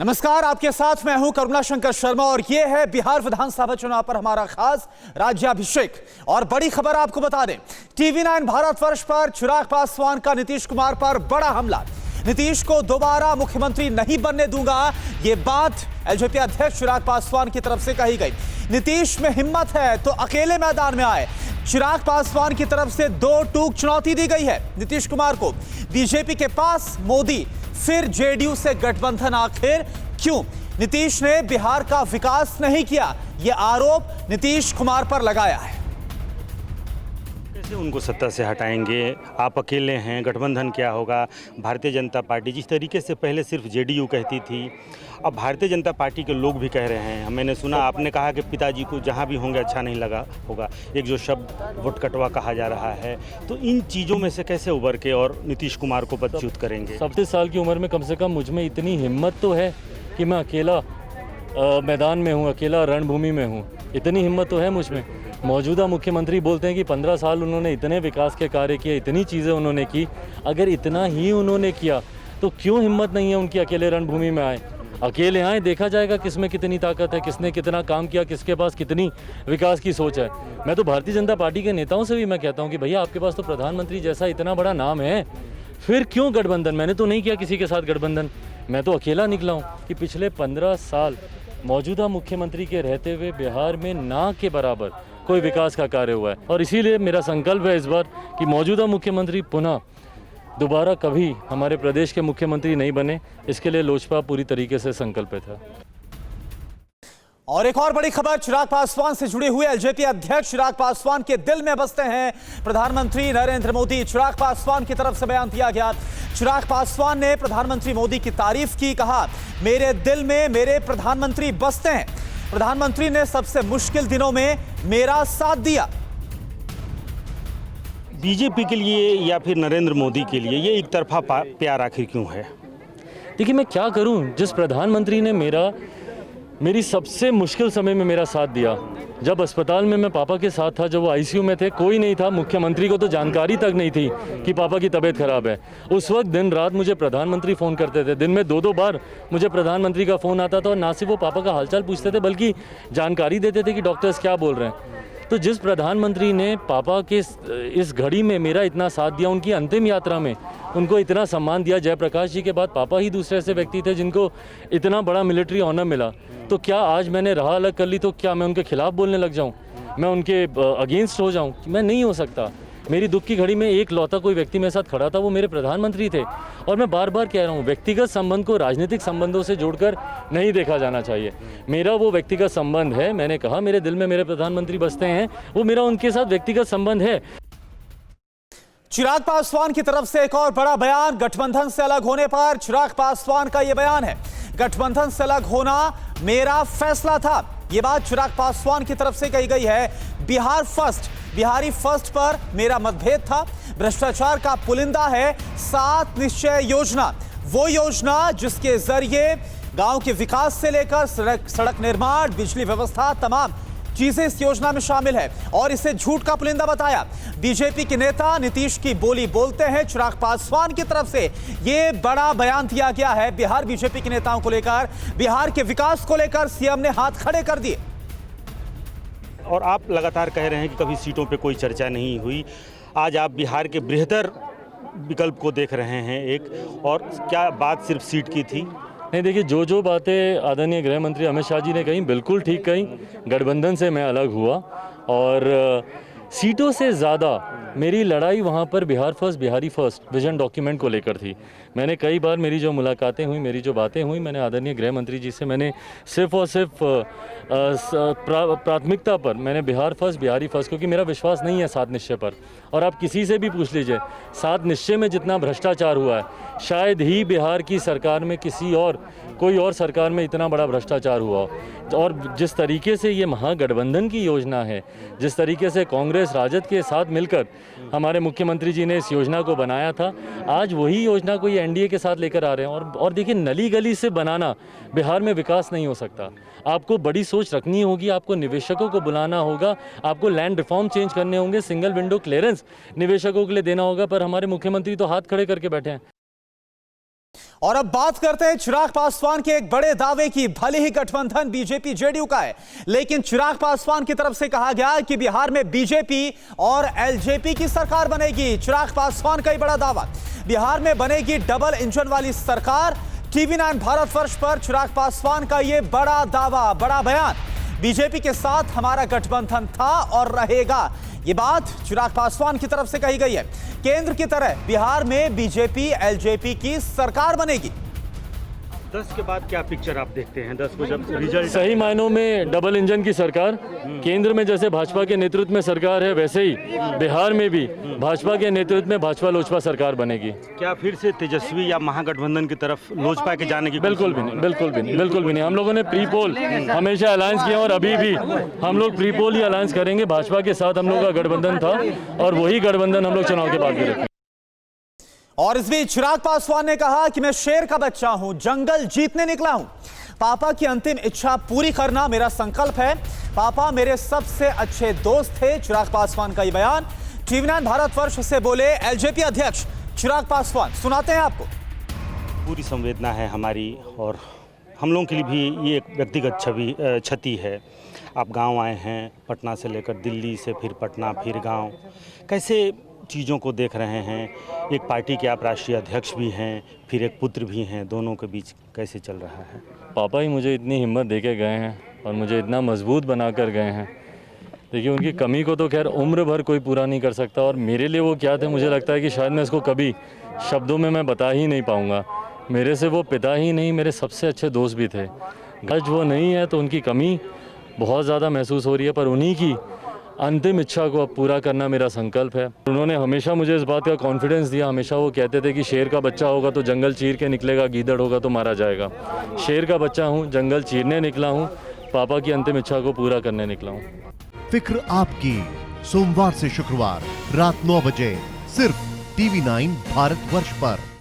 नमस्कार, आपके साथ मैं हूं करुणा शंकर शर्मा और यह है बिहार विधानसभा चुनाव पर हमारा खास राज्याभिषेक। और बड़ी खबर आपको बता दें, TV9 भारतवर्ष पर चिराग पासवान का नीतीश कुमार पर बड़ा हमला। नीतीश को दोबारा मुख्यमंत्री नहीं बनने दूंगा, यह बात एलजेपी अध्यक्ष चिराग पासवान की तरफ से कही गई। नीतीश में हिम्मत है तो अकेले मैदान में आए। चिराग पासवान की तरफ से दो टूक चुनौती दी गई है नीतीश कुमार को। बीजेपी के पास मोदी, फिर जेडीयू से गठबंधन, आखिर क्यों? नीतीश ने बिहार का विकास नहीं किया, यह आरोप नीतीश कुमार पर लगाया है। कैसे उनको सत्ता से हटाएंगे? आप अकेले हैं, गठबंधन क्या होगा? भारतीय जनता पार्टी जिस तरीके से पहले सिर्फ जेडीयू कहती थी, अब भारतीय जनता पार्टी के लोग भी कह रहे हैं। मैंने सुना आपने कहा कि पिताजी को जहां भी होंगे अच्छा नहीं लगा होगा, एक जो शब्द वोट कटवा कहा जा रहा है। तो इन चीज़ों में से कैसे उबर के और नीतीश कुमार को पदच्युत करेंगे? 37 साल की उम्र में कम से कम मुझ में इतनी हिम्मत तो है कि मैं अकेला मैदान में हूँ, अकेला रणभूमि में हूँ। इतनी हिम्मत तो है मुझ में। मौजूदा मुख्यमंत्री बोलते हैं कि 15 साल उन्होंने इतने विकास के कार्य किए, इतनी चीज़ें उन्होंने की। अगर इतना ही उन्होंने किया तो क्यों हिम्मत नहीं है उनकी अकेले रणभूमि में आए? अकेले आए, देखा जाएगा किसमें कितनी ताकत है, किसने कितना काम किया, किसके पास कितनी विकास की सोच है। मैं तो भारतीय जनता पार्टी के नेताओं से भी मैं कहता हूँ कि भैया आपके पास तो प्रधानमंत्री जैसा इतना बड़ा नाम है, फिर क्यों गठबंधन? मैंने तो नहीं किया किसी के साथ गठबंधन, मैं तो अकेला निकला हूँ। कि पिछले 15 साल मौजूदा मुख्यमंत्री के रहते हुए बिहार में ना के बराबर कोई विकास का कार्य हुआ है। और इसीलिए मेरा संकल्प है इस बार कि मौजूदा मुख्यमंत्री पुनः दोबारा कभी हमारे प्रदेश के मुख्यमंत्री नहीं बने, इसके लिए लोजपा पूरी तरीके से संकल्पित है। और एक और बड़ी खबर चिराग पासवान से जुड़ी हुई। एलजेपी अध्यक्ष चिराग पासवान के दिल में बसते हैं प्रधानमंत्री नरेंद्र मोदी। चिराग पासवान की तरफ से बयान दिया गया। चिराग पासवान ने प्रधानमंत्री मोदी की तारीफ की, कहा मेरे दिल में मेरे प्रधानमंत्री बसते हैं। प्रधानमंत्री ने सबसे मुश्किल दिनों में मेरा साथ दिया। बीजेपी के लिए या फिर नरेंद्र मोदी के लिए ये एक तरफा प्यार आखिर क्यों है? देखिए, मैं क्या करूं, जिस प्रधानमंत्री ने मेरी सबसे मुश्किल समय में मेरा साथ दिया। जब अस्पताल में मैं पापा के साथ था, जब वो आईसीयू में थे, कोई नहीं था, मुख्यमंत्री को तो जानकारी तक नहीं थी कि पापा की तबीयत खराब है। उस वक्त दिन रात मुझे प्रधानमंत्री फ़ोन करते थे। दिन में 2-2 बार मुझे प्रधानमंत्री का फ़ोन आता था और ना सिर्फ वो पापा का हालचाल पूछते थे बल्कि जानकारी देते थे कि डॉक्टर्स क्या बोल रहे हैं। तो जिस प्रधानमंत्री ने पापा के इस घड़ी में मेरा इतना साथ दिया, उनकी अंतिम यात्रा में उनको इतना सम्मान दिया, जयप्रकाश जी के बाद पापा ही दूसरे ऐसे व्यक्ति थे जिनको इतना बड़ा मिलिट्री ऑनर मिला। तो क्या आज मैंने राह अलग कर ली तो क्या मैं उनके खिलाफ बोलने लग जाऊं, मैं उनके अगेंस्ट हो जाऊं? मैं नहीं हो सकता। मेरी दुख की घड़ी में एक लौता कोई व्यक्ति मेरे साथ खड़ा था, वो मेरे प्रधानमंत्री थे। और मैं बार बार कह रहा हूँ, व्यक्तिगत संबंध को राजनीतिक संबंधों से जोड़कर नहीं देखा जाना चाहिए। मेरा वो व्यक्तिगत संबंध है। मैंने कहा मेरे दिल में मेरे प्रधानमंत्री बसते हैं, वो मेरा उनके साथ व्यक्तिगत संबंध है। चिराग पासवान की तरफ से एक और बड़ा बयान। गठबंधन से अलग होने पर चिराग पासवान का यह बयान है, गठबंधन से अलग होना मेरा फैसला था। यह बात चिराग पासवान की तरफ से कही गई है। बिहार फर्स्ट, बिहारी फर्स्ट पर मेरा मतभेद था। भ्रष्टाचार का पुलिंदा है 7 निश्चय योजना, वो योजना जिसके जरिए गांव के विकास से लेकर सड़क निर्माण, बिजली व्यवस्था, तमाम चीजें इस योजना में शामिल है। और इसे झूठ का पुलिंदा बताया। बीजेपी के नेता नीतीश की बोली बोलते हैं। चिराग पासवान की तरफ से यह बड़ा बयान दिया गया है बिहार बीजेपी के नेताओं को लेकर। बिहार के विकास को लेकर सीएम ने हाथ खड़े कर दिए। और आप लगातार कह रहे हैं कि कभी सीटों पे कोई चर्चा नहीं हुई। आज आप बिहार के बेहतर विकल्प को देख रहे हैं एक, और क्या बात सिर्फ सीट की थी? नहीं, देखिए, जो बातें आदरणीय गृह मंत्री अमित शाह जी ने कही बिल्कुल ठीक कही। गठबंधन से मैं अलग हुआ और सीटों से ज़्यादा मेरी लड़ाई वहाँ पर Bihar first, Bihari first vision document को लेकर थी। मैंने कई बार मेरी जो मुलाकातें हुई, मेरी जो बातें हुई, मैंने आदरणीय गृह मंत्री जी से मैंने सिर्फ और सिर्फ प्राथमिकता पर मैंने बिहार फर्स्ट, बिहारी फर्स्ट, क्योंकि मेरा विश्वास नहीं है 7 निश्चय पर। और आप किसी से भी पूछ लीजिए, 7 निश्चय में जितना भ्रष्टाचार हुआ है, शायद ही बिहार की सरकार में कोई और सरकार में इतना बड़ा भ्रष्टाचार हुआ। और जिस तरीके से ये महागठबंधन की योजना है, जिस तरीके से कांग्रेस राजद के साथ मिलकर हमारे मुख्यमंत्री जी ने इस योजना को बनाया था, आज वही योजना को ये एनडीए के साथ लेकर आ रहे हैं। और देखिए, नली गली से बनाना बिहार में विकास नहीं हो सकता। आपको बड़ी सोच रखनी होगी, आपको निवेशकों को बुलाना होगा, आपको लैंड रिफॉर्म चेंज करने होंगे, सिंगल विंडो क्लियरेंस निवेशकों के लिए देना होगा। पर हमारे मुख्यमंत्री तो हाथ खड़े करके बैठे हैं। और अब बात करते हैं चिराग पासवान के एक बड़े दावे की। भले ही गठबंधन बीजेपी जेडीयू का है, लेकिन चिराग पासवान की तरफ से कहा गया कि बिहार में बीजेपी और एलजेपी की सरकार बनेगी। चिराग पासवान का ही बड़ा दावा, बिहार में बनेगी डबल इंजन वाली सरकार। टीवी 9 भारतवर्ष पर चिराग पासवान का यह बड़ा दावा, बड़ा बयान। बीजेपी के साथ हमारा गठबंधन था और रहेगा, ये बात चिराग पासवान की तरफ से कही गई है। केंद्र की तरह बिहार में बीजेपी एलजेपी की सरकार बनेगी। 10 के बाद क्या पिक्चर आप देखते हैं? 10 को जब रिजल्ट सही मायनों में डबल इंजन की सरकार, केंद्र में जैसे भाजपा के नेतृत्व में सरकार है, वैसे ही बिहार में भी भाजपा के नेतृत्व में भाजपा लोजपा सरकार बनेगी। क्या फिर से तेजस्वी या महागठबंधन की तरफ लोजपा के जाने की? बिल्कुल भी नहीं, बिल्कुल भी नहीं, बिल्कुल भी नहीं। हम लोगों ने प्री पोल हमेशा अलायंस किया और अभी भी हम लोग प्री पोल ही अलायंस करेंगे। भाजपा के साथ हम लोग का गठबंधन था और वही गठबंधन हम लोग चुनाव के बाद भी रखेंगे। और इस बीच चिराग पासवान ने कहा कि मैं शेर का बच्चा हूं, जंगल जीतने निकला हूं। पापा की अंतिम इच्छा पूरी करना मेरा संकल्प है। पापा मेरे सबसे अच्छे दोस्त थे। चिराग पासवान का ये बयान। टीवी 9 भारतवर्ष से बोले एलजेपी अध्यक्ष चिराग पासवान। सुनाते हैं आपको। पूरी संवेदना है हमारी और हम लोगों के लिए भी ये एक व्यक्तिगत क्षति है। आप गांव आए हैं, पटना से लेकर दिल्ली से फिर पटना फिर गांव, कैसे चीज़ों को देख रहे हैं? एक पार्टी के आप राष्ट्रीय अध्यक्ष भी हैं, फिर एक पुत्र भी हैं, दोनों के बीच कैसे चल रहा है? पापा ही मुझे इतनी हिम्मत दे के गए हैं और मुझे इतना मजबूत बना कर गए हैं। देखिए, उनकी कमी को तो खैर उम्र भर कोई पूरा नहीं कर सकता, और मेरे लिए वो क्या थे मुझे लगता है कि शायद मैं इसको कभी शब्दों में मैं बता ही नहीं पाऊँगा। मेरे से वो पिता ही नहीं, मेरे सबसे अच्छे दोस्त भी थे। आज वो नहीं है तो उनकी कमी बहुत ज़्यादा महसूस हो रही है, पर उन्हीं की अंतिम इच्छा को अब पूरा करना मेरा संकल्प है। उन्होंने हमेशा मुझे इस बात का कॉन्फिडेंस दिया। हमेशा वो कहते थे कि शेर का बच्चा होगा तो जंगल चीर के निकलेगा, गीदड़ होगा तो मारा जाएगा। शेर का बच्चा हूँ, जंगल चीरने निकला हूँ, पापा की अंतिम इच्छा को पूरा करने निकला हूँ। फिक्र आपकी, सोमवार से शुक्रवार रात 9 बजे सिर्फ टीवी 9 भारतवर्ष पर।